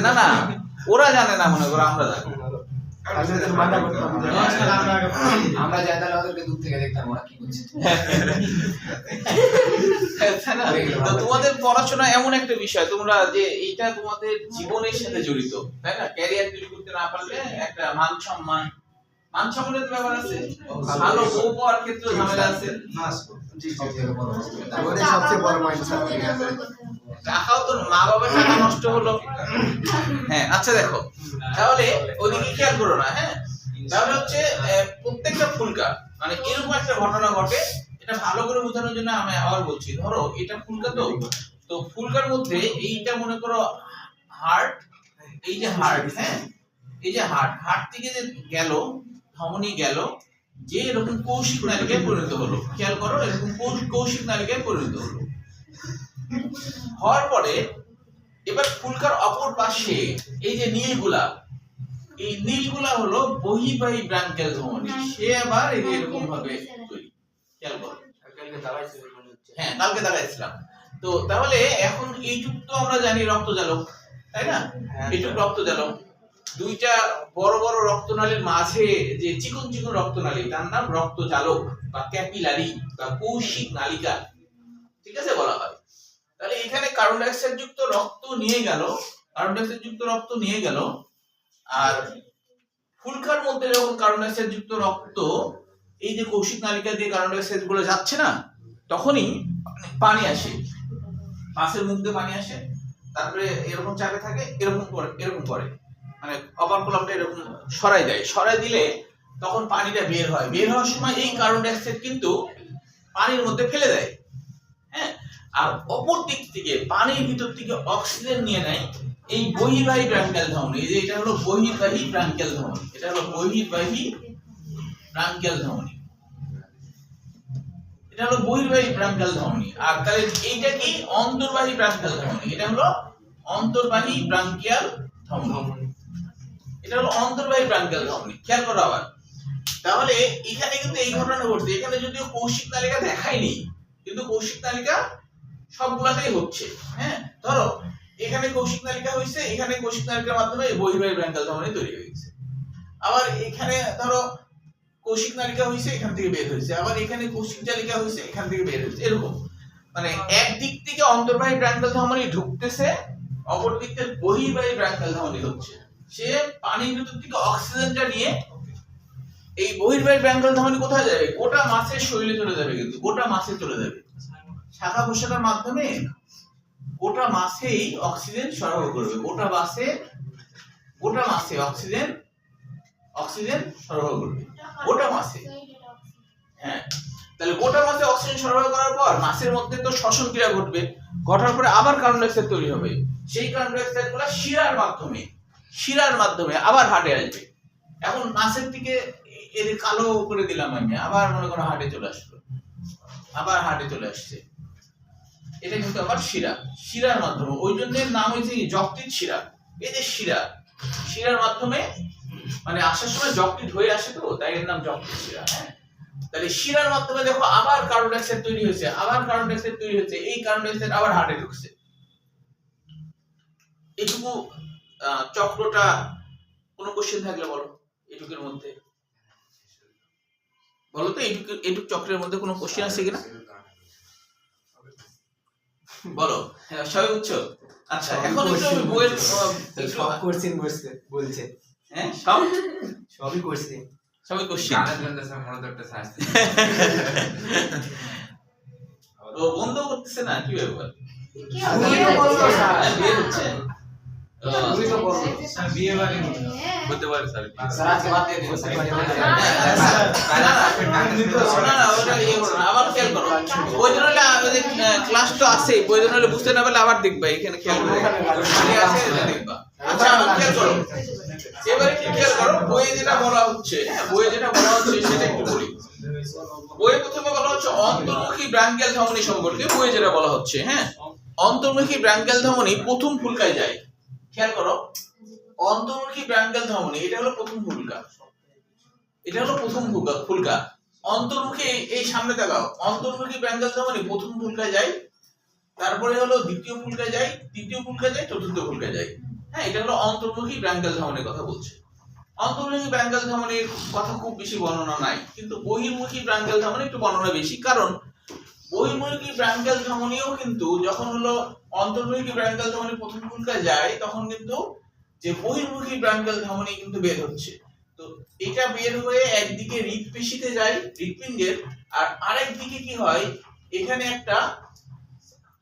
Speaker 1: না না, ওরা জানে না, মনে করো আমরা জানি।
Speaker 5: আমরা যাই তাহলে ওদেরকে দূর থেকে দেখতাম ওরা কি করছে।
Speaker 1: তো তোমাদের পড়াশোনা এমন একটা বিষয়, তোমরা যে এইটা তোমাদের জীবনের সাথে জড়িত, তাই না? ক্যারিয়ার তৈরি করতে না পারলে একটা মান সম্মান মানসম্মনের ব্যাপার আছে, ভালো বউ পাওয়ার ক্ষেত্রে ঝামেলা আছে।
Speaker 2: জীবনে সবচেয়ে বড় মাইন্ডসেট
Speaker 1: টাকাও তো মা বাবার টাকা নষ্ট হলো। হ্যাঁ আচ্ছা দেখো তাহলে ওইদিকে খেয়াল করো না। হ্যাঁ তাহলে হচ্ছে প্রত্যেকটা ফুলকা মানে এরকম একটা ঘটনা ঘটে। এটা ভালো করে বোঝানোর জন্য আমি আবার বলছি, ধরো এটা ফুলকা, তো ফুলকার মধ্যে এইটা মনে করো হার্ট, এই যে হার্ট, হ্যাঁ এই যে হার্ট থেকে যে গেল ধমনী গেল, যে এরকম কৌশিক নালিকায় পরিণত হলো। খেয়াল করো এরকম কৌশিক নালিকায় পরিণত হলো। হওয়ার পরে এবার ফুলকার অপর পাশে এই যে নীলগুলা, এই নীলগুলা হলো বহির্বাহী ব্রাঙ্কিয়াল ধমনী। সে আবার এই যে এরকম ভাবে তৈরি। খেয়াল করো, হ্যাঁ কালকে দেখাইছিলাম। তো তাহলে এখন এইটুক তো আমরা জানি রক্তজালক, তাই না? এইটুক রক্তজালক। দুইটা বড় বড় রক্তনালীর মাঝে যে চিকন চিকন রক্তনালী, তার নাম রক্তজালক বা ক্যাপিলারি বা কৌশিক নালিকা, ঠিক আছে বলা হয়। তাহলে এখানে কার্বন ডাই অক্সাইড যুক্ত রক্ত নিয়ে গেল, কার্বন ডাই অক্সাইড যুক্ত রক্ত নিয়ে গেল, আর ফুলকার মধ্যে যখন কার্বন ডাই অক্সাইড যুক্ত রক্ত এই যে কৌশিক নালিকা দিয়ে কার্বন ডাই অক্সাইড গুলো যাচ্ছে না, তখনই পানি আসে, পাশের মুখ দিয়ে পানি আসে, তারপরে এরকম চাপে থাকে, এরকম করে মানে অপার কলামটা এরকম সরাই দেয়। সরাই দিলে তখন পানিটা বের হয়। বের হওয়ার সময় এই কার্বন ডাই অক্সাইড কিন্তু পানির মধ্যে ফেলে দেয়। হ্যাঁ, আর অপর দিক থেকে পানির ভিতর থেকে অক্সিজেন নিয়ে নেয় এই বহির্বাহী ব্রাঙ্কিয়াল ধমনী। এই যে এটা হলো বহির্বাহী ব্রাঙ্কিয়াল ধমনী, এটা হলো বহির্বাহী ব্রাঙ্কিয়াল ধমনী, এটা হলো বহির্বাহী ব্রাঙ্কিয়াল ধমনী। আর তাহলে এইটা কি অন্তর্বাহী ব্রাঙ্কিয়াল ধমনী, এটা হলো অন্তর্বাহী ব্রাঙ্কিয়াল ধমনী, এটা হলো অন্তর্বাহী ব্রাঙ্কিয়াল ধমনী। খেয়াল করো আবার, তাহলে এখানে কিন্তু এই ঘটনা ঘটছে। এখানে যদিও কৌশিক তালিকা দেখায়নি, কিন্তু কৌশিক তালিকা সবগুলাতেই হচ্ছে। হ্যাঁ ধরো এখানে কৌশিক তালিকা হয়েছে, এখানে কৌশিক তালিকার মাধ্যমে বহির্বাহী ব্রাঙ্কিয়াল ধমনী তৈরি হয়েছে। আবার এখানে ধরো কৌশিক নালিকা হয়েছে, এখান থেকে বের হয়েছে, আবার এখানে কৌশিক তালিকা হয়েছে, এখান থেকে বের হয়েছে। এরকম মানে একদিক থেকে অন্তর্বাহী ব্রাঙ্কিয়াল ধমনী ঢুকতেছে, অপর দিক থেকে বহির্বাহী ব্রাঙ্কিয়াল ধমনী হচ্ছে। সে পানির ভিতর থেকে অক্সিজেনটা নিয়ে এই বহির্বাহী ব্রাঙ্কিয়াল ধমনী কোথায় যাবে? গোটা মাছের শরীরে চলে যাবে, কিন্তু গোটা মাছে চলে যাবে, শাখা প্রশাখার মাধ্যমে গোটা মাছেই অক্সিজেন সরবরাহ করবে। গোটা মাছে অক্সিজেন সরবরাহ করবে, গোটা মাছে। হ্যাঁ তাহলে গোটা মাছে অক্সিজেন সরবরাহ করার পর মাছের মধ্যে তো শ্বসন ক্রিয়া ঘটবে, ঘটার পরে আবার কার্বন ডাই অক্সাইড তৈরি হবে। সেই কার্বন ডাই অক্সাইড গুলো শিরার মাধ্যমে আবার হার্টে আসবে। এখন মাছের দিকে এর কালো করে দিলাম আমি, আবার মনে করো হার্টে চলে আসলো, আবার হার্টে চলে আসছে। এটা কিন্তু আবার শিরার মাধ্যমে, ওই জন্য নাম হয়েছে যকৃৎ শিরা। এই যে শিরার মাধ্যমে মানে আসার সময় যকৃৎ হয়ে আসে, তো তাই এর নাম যকৃৎ শিরা। হ্যাঁ তাহলে শিরার মাধ্যমে দেখো আবার কার্বন ডাই অক্সাইড তৈরি হয়েছে, এই কার্বন ডাই অক্সাইড আবার হার্টে ঢুকছে। এইটুকু চক্রটা কোনো কোশ্চেন থাকলে বলো, এইটুকের মধ্যে বলো তো, এইটুক চক্রের মধ্যে কোনো কোশ্চেন আছে কিনা বলো। হ্যাঁ সবাই বুঝছো? আচ্ছা এখন একটু আমি বইয়ের
Speaker 2: সব কোশ্চেন বলছে।
Speaker 1: হ্যাঁ
Speaker 2: সবই কোশ্চেন,
Speaker 1: সবাই কোশ্চেন। ও বন্ধ করতেছে না, কি ব্যাপার? বিয়ে হচ্ছে,
Speaker 2: বিয়ে বাড়ি
Speaker 1: হতে পারে স্যার।
Speaker 5: স্যার আজকে বাদ দিয়ে দিন
Speaker 1: আবার খেয়াল করো, প্রয়োজন হলে ক্লাস তো আছে, প্রয়োজন হলে বুঝতে না পারলে আবার দেখবা, এখানে খেয়াল করো দেখবা। আচ্ছা আবার খেয়াল করো, এবারে কি খেয়াল করো, বইয়ে যেটা বলা হচ্ছে, সেটা একটু বলি। বইয়ে প্রথমে বলা হচ্ছে অন্তর্মুখী ব্রাঙ্কিয়াল ধমনী সম্পর্কে, বইয়ে যেটা বলা হচ্ছে। হ্যাঁ অন্তর্মুখী ব্রাঙ্কিয়াল ধমনী প্রথম ফুলকায় যায়। খেয়াল করো, অন্তর্মুখী ব্রাঙ্কিয়াল ধমনী এটা হলো প্রথম ফুলকা, ফুলকা। অন্তর্মুখী এই সামনে দেখাও, অন্তর্মুখী ব্রাঙ্কিয়াল ধমনী প্রথম ফুলকায় যায়, তারপরে হলো দ্বিতীয় ফুলকায় যায়, তৃতীয় ফুলকায় যায়, চতুর্থ ফুলকায় যায়। হ্যাঁ এটা হলো অন্তর্মুখী ব্রাঙ্কিয়াল ধমনীর কথা বলছে। অন্তর্মুখী ব্রাঙ্কিয়াল ধমনীর কথা খুব বেশি বর্ণনা নাই, কিন্তু বহির্মুখী ব্রাঙ্কিয়াল ধমনী একটু বর্ণনা বেশি। কারণ বহির্মুখী ব্রাঙ্কিয়াল ধমনীও কিন্তু যখন হলো অন্তর্মুখী ব্রাঙ্কিয়াল ধমনী প্রথম ফুলকায় যায়, তখন কিন্তু যে বহির্মুখী ব্রাঙ্কিয়াল ধমনী কিন্তু বের হচ্ছে। তো এটা বের হয়ে একদিকে হৃৎপেশিতে যায় হৃৎপিণ্ডের, আর আরেক দিকে কি হয়, এখানে একটা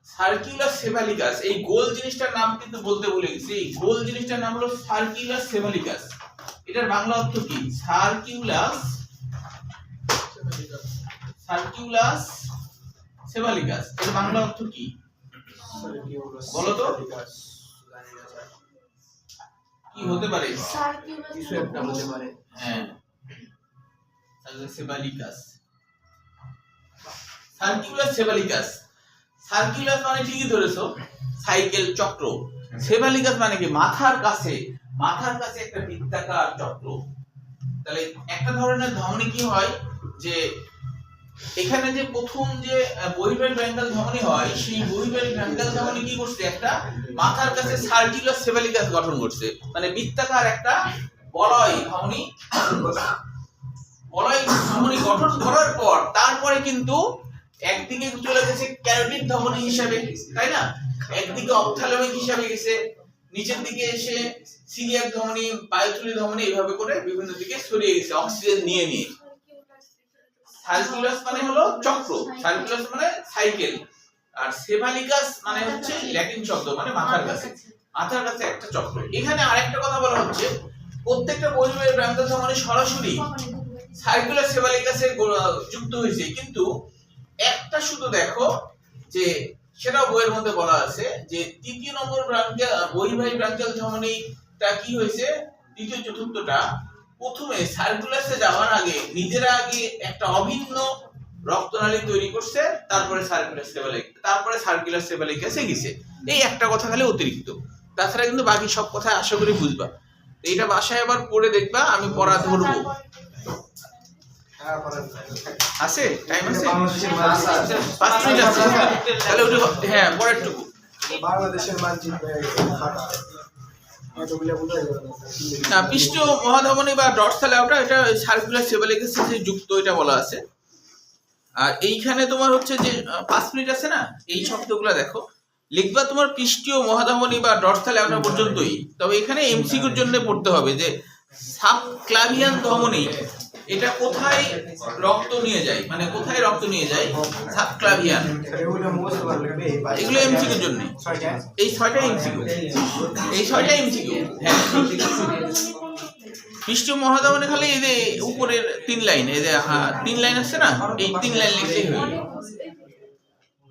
Speaker 1: সার্কুলার সেভালিকাস, এই গোল জিনিসটার নাম কিন্তু বলতে ভুলে গেছি, এই গোল জিনিসটার নাম হলো সার্কুলার সেভালিকাস। এটার বাংলা অর্থ কি? সার্কুলাস সেভালিকাস। এর বাংলা অর্থ কি বলো তো? কি হতে পারে?
Speaker 2: কিছু একটা হতে পারে।
Speaker 1: হ্যাঁ, সেভালিকাস, সার্কুলার সেভালিকাস। সার্কুলার মানে ঠিকই ধরেছো, সাইকেল, চক্র। সেভালিকাস মানে কি? মাথার কাছে একটা বৃত্তাকার চক্র। তাহলে একটা ধরনের ধমনী কি হয়, যে এখানে যে প্রথম যে বহির্বাহী ব্র্যাঙ্কাল ধমনী হয়, সেই বহির্বাহী ব্র্যাঙ্কাল ধমনী কি করছে, একটা মাথার কাছে সার্কুলার সেভালিকাস গঠন করছে, মানে বৃত্তাকার একটা বলয় ধমনী গঠন করার পর তারপরে কিন্তু একদিকে চলে গেছে ক্যারোটিড ধমনী হিসাবে, তাই না? একদিকে অপথ্যালামিক হিসাবে গেছে, নিচের দিকে এসে সিলিয়াক ধমনী, বায়ুথলি ধমনী, এইভাবে করে বিভিন্ন দিকে ছড়িয়ে গেছে অক্সিজেন নিয়ে নিয়ে। সার্কুলাস মানে হলো চক্র, সার্কুলাস মানে সাইকেল, আর সেভালিকাস মানে হচ্ছে ল্যাটিন শব্দ, মানে মাথার কাছে একটা চক্র। এখানে আরেকটা কথা বলা হচ্ছে, প্রত্যেকটা বহির্বাহী ব্র্যাঙ্কাল ধমনী সরাসরি সার্কুলার সেভালিকাসে যুক্ত হয়েছে, কিন্তু একটা শুধু দেখো যে সেটাও বইয়ের মধ্যে বলা আছে যে তৃতীয় নম্বর বহির্বাহী ব্র্যাঙ্কাল ধমনীটা কি হয়েছে, তৃতীয় চতুর্থটা প্রথমে সার্কুলাসে যাওয়ার আগে নিজেরা আগে একটা অভিন্ন রক্তনালী তৈরি করছে, তারপরে সার্কুলার সেভালিকাসে গেছে। এই একটা কথা খালি অতিরিক্ত, তাছাড়া কিন্তু বাকি সব কথা আশা করি বুঝবা। এইটা বাসায় আবার পড়ে দেখবা, আমি পড়া ধরবো। আছে টাইম আছে? 5 মিনিট আছে, তাহলে ওটা হ্যাঁ পরেরটুকু।
Speaker 2: বাংলাদেশের মানচিত্র
Speaker 1: না, পৃষ্ঠীয় মহাধমনী বা ডর্সাল অ্যাওর্টা, এটা সার্কুলার সেভালিকাসের সাথে যুক্ত, এটা বলা আছে। আর এইখানে তোমার হচ্ছে যে 5 মিনিট আছে না, এই শব্দগুলো দেখো লিখবা তোমার পৃষ্ঠীয় মহাধমনী বা ডর্সাল অ্যাওর্টা পর্যন্তই। তবে এখানে এমসিকিউর জন্য পড়তে হবে যে সাবক্লাভিয়ান ধমনী এটা কোথায় রক্ত নিয়ে যায়, মানে কোথায় রক্ত নিয়ে যায়, সাবক্লাভিয়ান। এগুলো এমসিকিউর জন্য, এই 6টা এমসিকিউ, হ্যাঁ। পৃষ্ঠীয় মহাধমনী খালি এই যে উপরের 3 লাইন, এই যে 3 লাইন আছে না, এই 3 লাইন লিখলেই হয়ে যাবে,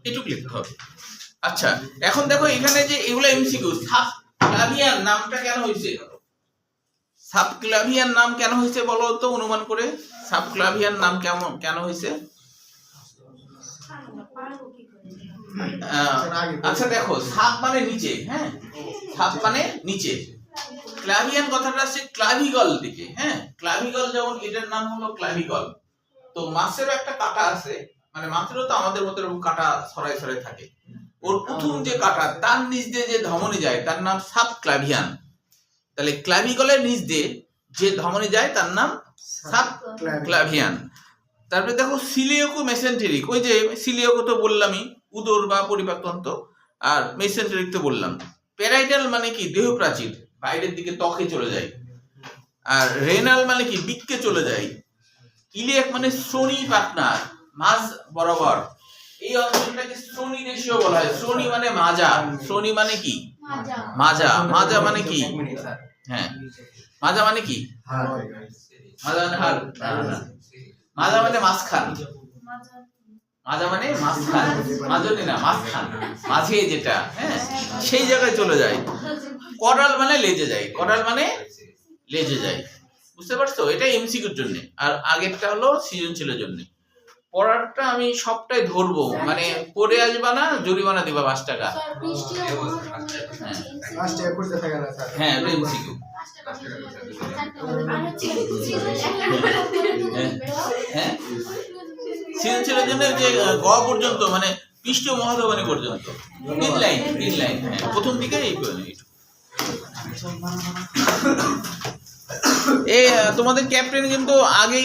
Speaker 1: এটুকু লিখতে হবে। আচ্ছা, এখন দেখো এখানে যে এগুলো এমসিকিউ, সাবক্লাভিয়ান নামটা কেন হয়েছে, সাবক্লাভিয়ান নাম কেন হয়েছে বলো তো, অনুমান করে সাবক্লাভিয়ান নাম কেন হয়েছে? আচ্ছা দেখো, সাব মানে নিচে, হ্যাঁ, সাব মানে নিচে, ক্লাভিয়ান কথাটা আসছে ক্লাভিগল থেকে, হ্যাঁ, ক্লাভিগল, যেমন এটার নাম হলো ক্লাভিগল। তো মাছেরও একটা কাঁটা আছে, মানে মাছেরও তো আমাদের মতো এরকম কাঁটা ছড়াই ছড়াই থাকে, ওর প্রথম যে কাঁটা তার নিচ দিয়ে যে ধমনী যায় তার নাম সাবক্লাভিয়ান। তাহলে ক্লাভিগলের নিচ দিয়ে যে ধমনী যায় তার নাম সাবক্লাভিয়ান। তারপরে দেখো সিলিয়াকো মেসেন্টেরিক, ওই যে সিলিয়াকো তো বললামই, উদর বা পরিপাকতন্ত্র, আর মেসেন্টেরিক তো বললাম। প্যারাইটাল মানে কি, দেহ প্রাচীর, বাইরের দিকে ত্বকে চলে যায়। আর রেনাল মানে কি, বৃক্কে চলে যায়। ইলিয়াক মানে শ্রোণী পার্টনার, মাঝ বরাবর, এই অঞ্চলটাকে শ্রোণী রেশিও বলা হয়। শ্রোণী মানে মাজা, শ্রোণী মানে কি, মাজা মানে কি, হ্যাঁ, মাজা মানে কি, মাজা মানে হাড়, মাজা মানে মাঝখান, মাজনি না, মাঝখান, মাঝে যেটা, হ্যাঁ, সেই জায়গায় চলে যায়। করাল মানে লেজে যায়, বুঝতে পারছো? এটা এমসিকিউর জন্য, আর আগেরটা হলো সৃজনশীলের জন্য। পড়ারটা আমি সবটাই ধরবো, মানে পড়ে আসবা না, জরিমানা দিবা 5 টাকা। হ্যাঁ, এটা এমসিকিউ। হ্যাঁ, সৃজনশীলের জন্য যে গ পর্যন্ত, মানে পৃষ্ঠীয় মহাধমনী পর্যন্ত 3 লাইন, হ্যাঁ, প্রথম দিকে এই তোমাদের ক্যাপ্টেন কিন্তু আগেই